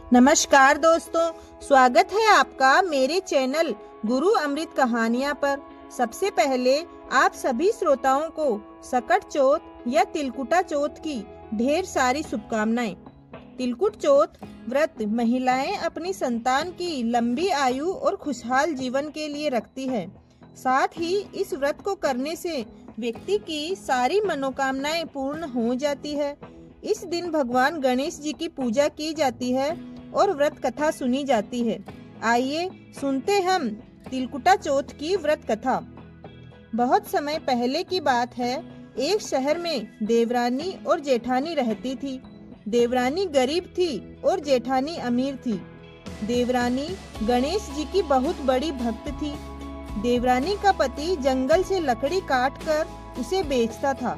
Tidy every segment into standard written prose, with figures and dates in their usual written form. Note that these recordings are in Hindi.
नमस्कार दोस्तों, स्वागत है आपका मेरे चैनल गुरु अमृत कहानियाँ पर। सबसे पहले आप सभी श्रोताओं को सकट चौथ या तिलकुटा चौथ की ढेर सारी शुभकामनाएं। तिलकुट चौथ व्रत महिलाएं अपनी संतान की लंबी आयु और खुशहाल जीवन के लिए रखती है। साथ ही इस व्रत को करने से व्यक्ति की सारी मनोकामनाएं पूर्ण हो जाती है। इस दिन भगवान गणेश जी की पूजा की जाती है और व्रत कथा सुनी जाती है। आइए सुनते हम तिलकुटा चौथ की व्रत कथा। बहुत समय पहले की बात है। एक शहर में देवरानी और जेठानी रहती थी। देवरानी गरीब थी और जेठानी अमीर थी। देवरानी गणेश जी की बहुत बड़ी भक्त थी। देवरानी का पति जंगल से लकड़ी काट कर उसे बेचता था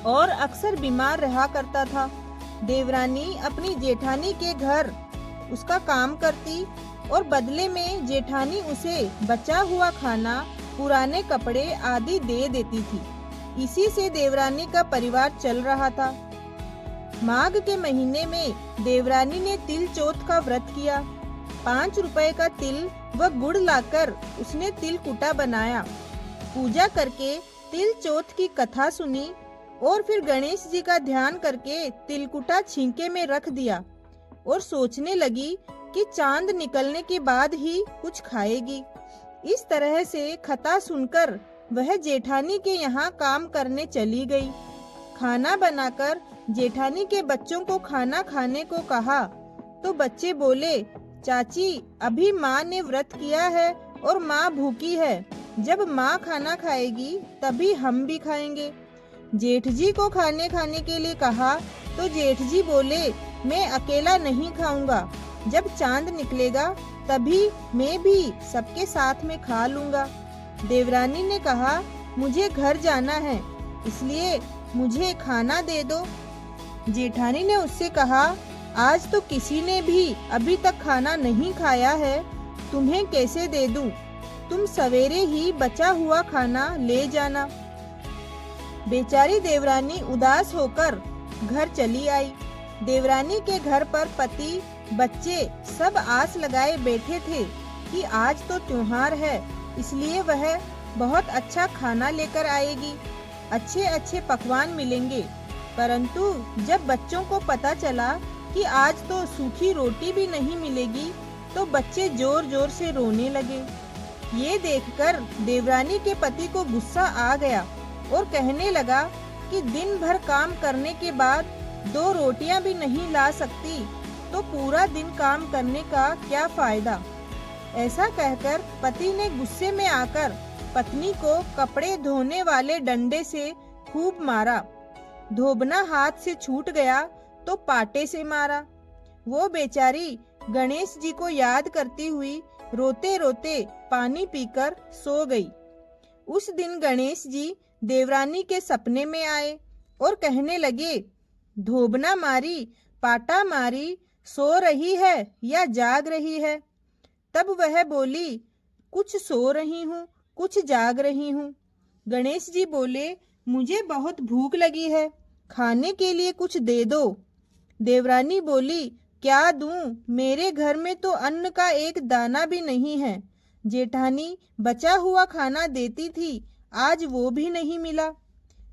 और अक्सर बीमार रहा करता था। देवरानी अपनी जेठानी के घर उसका काम करती और बदले में जेठानी उसे बचा हुआ खाना, पुराने कपड़े आदि दे देती थी। इसी से देवरानी का परिवार चल रहा था। माघ के महीने में देवरानी ने तिल चौथ का व्रत किया। 5 रुपए का तिल व गुड़ लाकर उसने तिलकुटा बनाया। पूजा करके तिल चौथ की कथा सुनी और फिर गणेश जी का ध्यान करके तिलकुटा छींके में रख दिया और सोचने लगी कि चांद निकलने के बाद ही कुछ खाएगी। इस तरह से कथा सुनकर वह जेठानी के यहाँ काम करने चली गई। खाना बनाकर जेठानी के बच्चों को खाना खाने को कहा तो बच्चे बोले, चाची अभी माँ ने व्रत किया है और माँ भूखी है। जब माँ खाना खाएगी तभी हम भी खाएंगे। जेठ जी को खाने के लिए कहा तो जेठ जी बोले, मैं अकेला नहीं खाऊंगा। जब चांद निकलेगा तभी मैं भी सबके साथ में खा लूंगा। देवरानी ने कहा, मुझे घर जाना है, इसलिए मुझे खाना दे दो। जेठानी ने उससे कहा, आज तो किसी ने भी अभी तक खाना नहीं खाया है, तुम्हें कैसे दे दूं? तुम सवेरे ही बचा हुआ खाना ले जाना। बेचारी देवरानी उदास होकर घर चली आई। देवरानी के घर पर पति, बच्चे सब आस लगाए बैठे थे कि आज तो त्योहार है, इसलिए वह बहुत अच्छा खाना लेकर आएगी, अच्छे अच्छे पकवान मिलेंगे। परंतु जब बच्चों को पता चला कि आज तो सूखी रोटी भी नहीं मिलेगी तो बच्चे जोर जोर से रोने लगे। ये देखकर देवरानी के पति को गुस्सा आ गया और कहने लगा कि दिन भर काम करने के बाद 2 रोटियां भी नहीं ला सकती तो पूरा दिन काम करने का क्या फायदा। ऐसा कहकर पति ने गुस्से में आकर पत्नी को कपड़े धोने वाले डंडे से खूब मारा। धोबना हाथ से छूट गया तो पाटे से मारा। वो बेचारी गणेश जी को याद करती हुई रोते रोते पानी पीकर सो गई। उस दिन गणेश जी देवरानी के सपने में आए और कहने लगे, धोबना मारी, पाटा मारी, सो रही है या जाग रही है? तब वह बोली, कुछ सो रही हूँ, कुछ जाग रही हूँ। गणेश जी बोले, मुझे बहुत भूख लगी है, खाने के लिए कुछ दे दो। देवरानी बोली, क्या दूं? मेरे घर में तो अन्न का एक दाना भी नहीं है। जेठानी बचा हुआ खाना देती थी, आज वो भी नहीं मिला।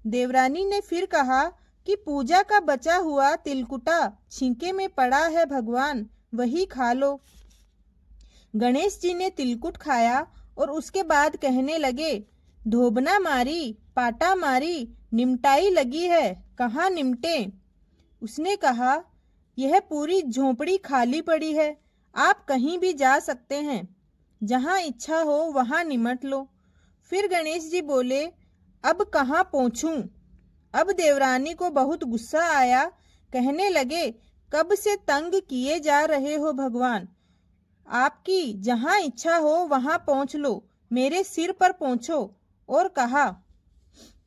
देवरानी ने फिर कहा कि पूजा का बचा हुआ तिलकुटा छींके में पड़ा है भगवान, वही खा लो। गणेश जी ने तिलकुट खाया और उसके बाद कहने लगे, धोबना मारी, पाटा मारी, निमटाई लगी है, कहाँ निमटे? उसने कहा, यह पूरी झोपड़ी खाली पड़ी है, आप कहीं भी जा सकते हैं, जहाँ इच्छा हो वहाँ निमट लो। फिर गणेश जी बोले, अब कहाँ पहुँचूं? अब देवरानी को बहुत गुस्सा आया। कहने लगे, कब से तंग किए जा रहे हो भगवान, आपकी जहाँ इच्छा हो वहाँ पहुँच लो, मेरे सिर पर पहुँचो। और कहा।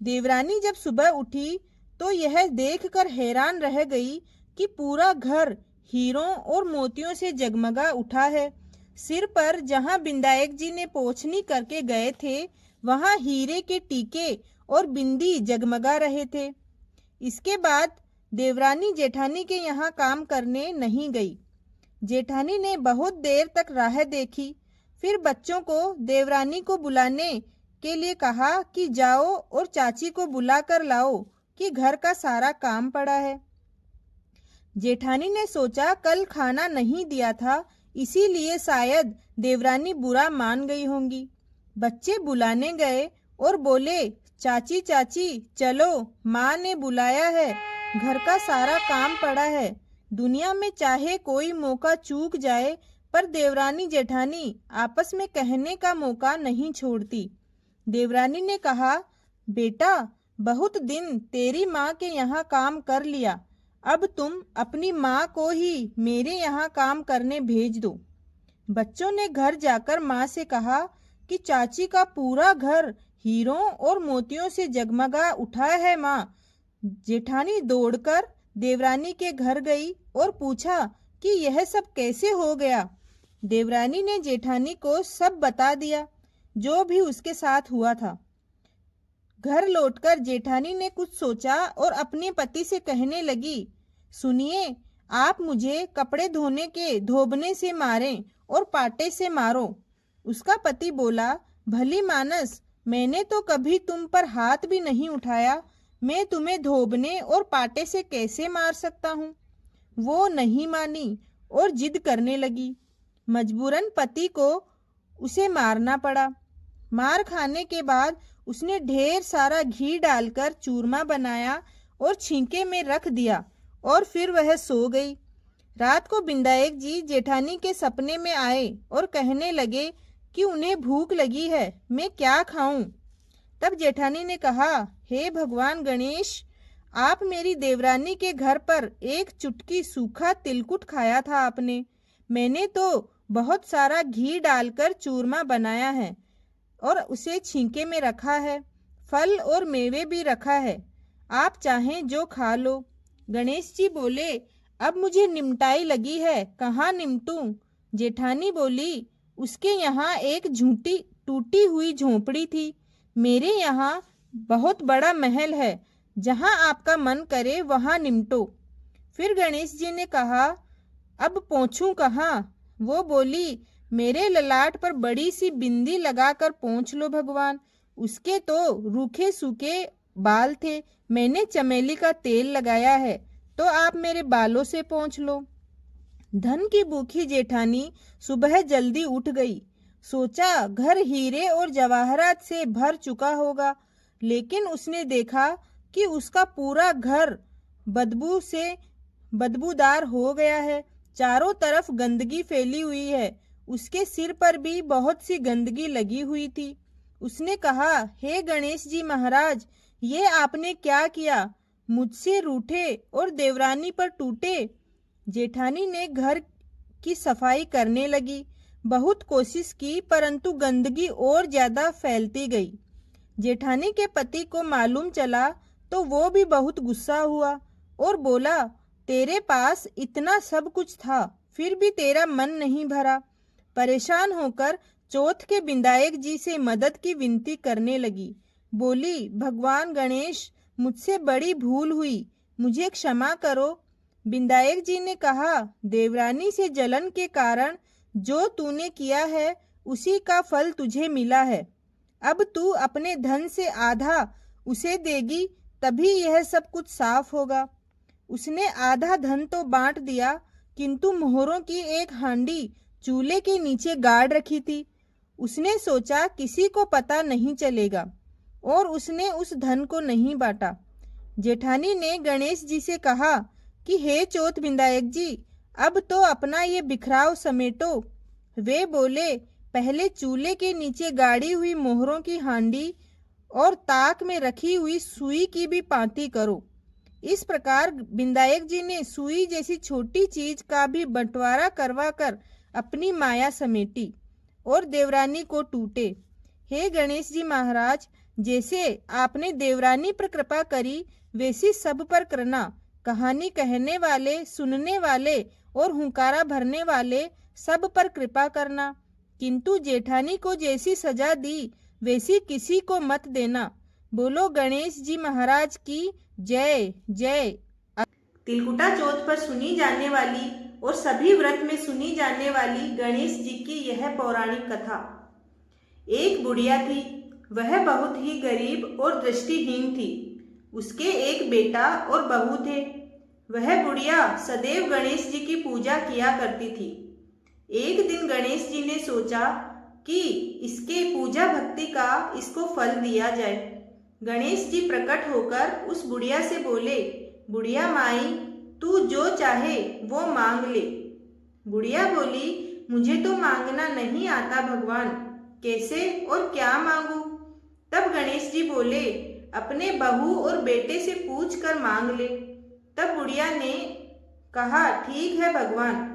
देवरानी जब सुबह उठी तो यह देखकर हैरान रह गई कि पूरा घर हीरों और मोतियों से जगमगा उठा है। सिर पर जहाँ विनायक जी ने पोछनी करके गए थे, वहाँ हीरे के टीके और बिंदी जगमगा रहे थे। इसके बाद देवरानी जेठानी के यहाँ काम करने नहीं गई। जेठानी ने बहुत देर तक राह देखी। फिर बच्चों को देवरानी को बुलाने के लिए कहा कि जाओ और चाची को बुला कर लाओ कि घर का सारा काम पड़ा है। जेठानी ने सोचा कल खाना नहीं दिया था, इसीलिए शायद देवरानी बुरा मान गई होंगी। बच्चे बुलाने गए और बोले, चाची चाची चलो, माँ ने बुलाया है, घर का सारा काम पड़ा है। दुनिया में चाहे कोई मौका चूक जाए, पर देवरानी जेठानी आपस में कहने का मौका नहीं छोड़ती। देवरानी ने कहा, बेटा बहुत दिन तेरी माँ के यहाँ काम कर लिया, अब तुम अपनी माँ को ही मेरे यहाँ काम करने भेज दो। बच्चों ने घर जाकर माँ से कहा कि चाची का पूरा घर हीरों और मोतियों से जगमगा उठा है माँ। जेठानी दौड़कर देवरानी के घर गई और पूछा कि यह सब कैसे हो गया। देवरानी ने जेठानी को सब बता दिया जो भी उसके साथ हुआ था। घर लौटकर जेठानी ने कुछ सोचा और अपने पति से कहने लगी, सुनिए, आप मुझे कपड़े धोने के धोबने से मारें और पाटे से मारो। उसका पति बोला, भली मानस, मैंने तो कभी तुम पर हाथ भी नहीं उठाया, मैं तुम्हें धोबने और पाटे से कैसे मार सकता हूँ। वो नहीं मानी और जिद करने लगी। मजबूरन पति को उसे मारना पड़ा। मार खाने के बाद उसने ढेर सारा घी डालकर चूरमा बनाया और छींके में रख दिया और फिर वह सो गई। रात को बिंदायक जी जेठानी के सपने में आए और कहने लगे कि उन्हें भूख लगी है, मैं क्या खाऊं। तब जेठानी ने कहा, हे भगवान गणेश, आप मेरी देवरानी के घर पर एक चुटकी सूखा तिलकुट खाया था आपने। मैंने तो बहुत सारा घी डालकर चूरमा बनाया है और उसे छींके में रखा है, फल और मेवे भी रखा है, आप चाहें जो खा लो। गणेश जी बोले, अब मुझे निमटाई लगी है, कहाँ निमटूं। जेठानी बोली, उसके यहाँ एक झूठी टूटी हुई झोंपड़ी थी, मेरे यहाँ बहुत बड़ा महल है, जहाँ आपका मन करे वहाँ निमटो। फिर गणेश जी ने कहा, अब पहुँचूं कहाँ। वो बोली, मेरे ललाट पर बड़ी सी बिंदी लगाकर पहुँच लो भगवान। उसके तो रूखे सूखे बाल थे, मैंने चमेली का तेल लगाया है, तो आप मेरे बालों से पहुँच लो। धन की भूखी जेठानी सुबह जल्दी उठ गई। सोचा घर हीरे और जवाहरात से भर चुका होगा, लेकिन उसने देखा कि उसका पूरा घर बदबू से बदबूदार हो गया है। चारों तरफ गंदगी फैली हुई है, उसके सिर पर भी बहुत सी गंदगी लगी हुई थी। उसने कहा, हे गणेश जी महाराज, ये आपने क्या किया, मुझसे रूठे और देवरानी पर टूटे। जेठानी ने घर की सफाई करने लगी। बहुत कोशिश की, परंतु गंदगी और ज्यादा फैलती गई। जेठानी के पति को मालूम चला तो वो भी बहुत गुस्सा हुआ और बोला, तेरे पास इतना सब कुछ था, फिर भी तेरा मन नहीं भरा। परेशान होकर चौथ के बिंदायक जी से मदद की विनती करने लगी। बोली, भगवान गणेश, मुझसे बड़ी भूल हुई, मुझे क्षमा करो। बिंदायक जी ने कहा, देवरानी से जलन के कारण जो तूने किया है उसी का फल तुझे मिला है। अब तू अपने धन से आधा उसे देगी, तभी यह सब कुछ साफ होगा। उसने आधा धन तो बांट दिया, किंतु मोहरों की एक हांडी चूल्हे के नीचे गाड़ रखी थी। उसने सोचा किसी को पता नहीं चलेगा और उसने उस धन को नहीं बांटा। जेठानी ने गणेश जी से कहा कि हे चौथ बिंदायक जी, अब तो अपना ये बिखराव समेटो। वे बोले, पहले चूल्हे के नीचे गाड़ी हुई मोहरों की हांडी और ताक में रखी हुई सुई की भी पांति करो। इस प्रकार बिंदायक जी ने सुई जैसी छोटी चीज का भी बंटवारा करवा कर अपनी माया समेटी और देवरानी को टूटे। हे गणेश जी महाराज, जैसे आपने देवरानी पर कृपा करी, वैसी सब पर करना। कहानी कहने वाले, सुनने वाले और हुंकारा भरने वाले सब पर कृपा करना, किंतु जेठानी को जैसी सजा दी वैसी किसी को मत देना। बोलो गणेश जी महाराज की जय जय। तिलकुटा चौथ पर सुनी जाने वाली और सभी व्रत में सुनी जाने वाली गणेश जी की यह पौराणिक कथा। एक बुढ़िया थी, वह बहुत ही गरीब और दृष्टिहीन थी। उसके एक बेटा और बहू थे। वह बुढ़िया सदैव गणेश जी की पूजा किया करती थी। एक दिन गणेश जी ने सोचा कि इसके पूजा भक्ति का इसको फल दिया जाए। गणेश जी प्रकट होकर उस बुढ़िया से बोले, बुढ़िया माई, तू जो चाहे वो मांग ले। बुढ़िया बोली, मुझे तो मांगना नहीं आता भगवान, कैसे और क्या मांगू? तब गणेश जी बोले, अपने बहू और बेटे से पूछ कर मांग ले। तब बुढ़िया ने कहा, ठीक है भगवान।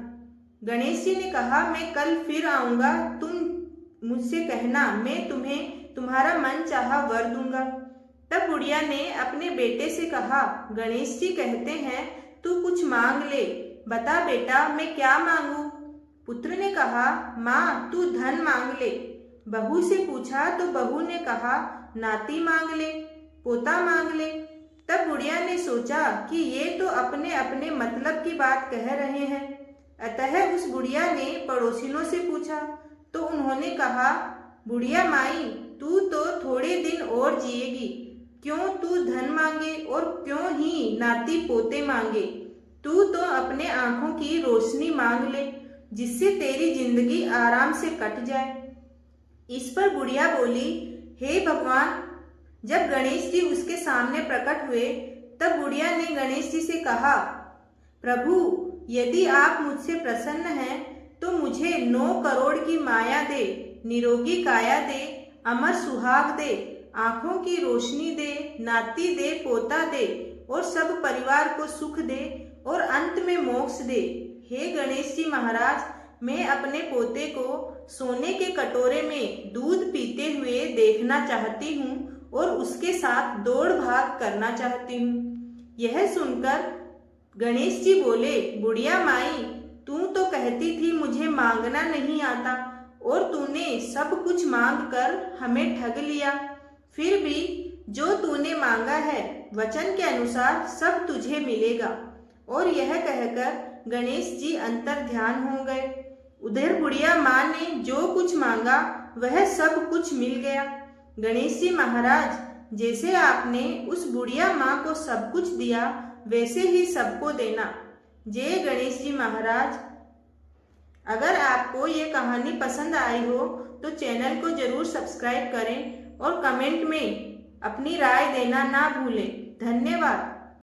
गणेश जी ने कहा, मैं कल फिर आऊंगा, तुम मुझसे कहना, मैं तुम्हें तुम्हारा मन चाहा वर दूंगा। तब बुढ़िया ने अपने बेटे से कहा, गणेश जी कहते हैं तू कुछ मांग ले, बता बेटा मैं क्या मांगू? पुत्र ने कहा, माँ तू धन मांग ले। बहू से पूछा तो बहू ने कहा, नाती मांग ले, पोता मांग ले। तब बुढ़िया ने सोचा कि ये तो अपने अपने मतलब की बात कह रहे हैं। अतः उस बुढ़िया ने पड़ोसिनों से पूछा तो उन्होंने कहा, बुढ़िया माई, तू तो थोड़े दिन और जिएगी, क्यों तू धन मांगे और क्यों ही नाती पोते मांगे? तू तो अपने आंखों की रोशनी मांग ले, जिससे तेरी जिंदगी आराम से कट जाए। इस पर बुढ़िया बोली, हे भगवान। जब गणेश जी उसके सामने प्रकट हुए तब बुढ़िया ने गणेश जी से कहा, प्रभु यदि आप मुझसे प्रसन्न हैं तो मुझे 9 करोड़ की माया दे, निरोगी काया दे, अमर सुहाग दे, आंखों की रोशनी दे, नाती दे, पोता दे और सब परिवार को सुख दे और अंत में मोक्ष दे। हे गणेश जी महाराज, मैं अपने पोते को सोने के कटोरे में दूध पीते हुए देखना चाहती हूँ और उसके साथ दौड़ भाग करना चाहती हूँ। यह सुनकर गणेश जी बोले, बुढ़िया माई, तू तो कहती थी मुझे मांगना नहीं आता और तूने सब कुछ मांग कर हमें ठग लिया। फिर भी जो तूने मांगा है वचन के अनुसार सब तुझे मिलेगा। और यह कहकर गणेश जी अंतर ध्यान हो गए। उधर बुढ़िया माँ ने जो कुछ मांगा वह सब कुछ मिल गया। गणेश जी महाराज, जैसे आपने उस बुढ़िया माँ को सब कुछ दिया वैसे ही सबको देना। जय गणेश जी महाराज। अगर आपको ये कहानी पसंद आई हो तो चैनल को जरूर सब्सक्राइब करें और कमेंट में अपनी राय देना ना भूलें। धन्यवाद।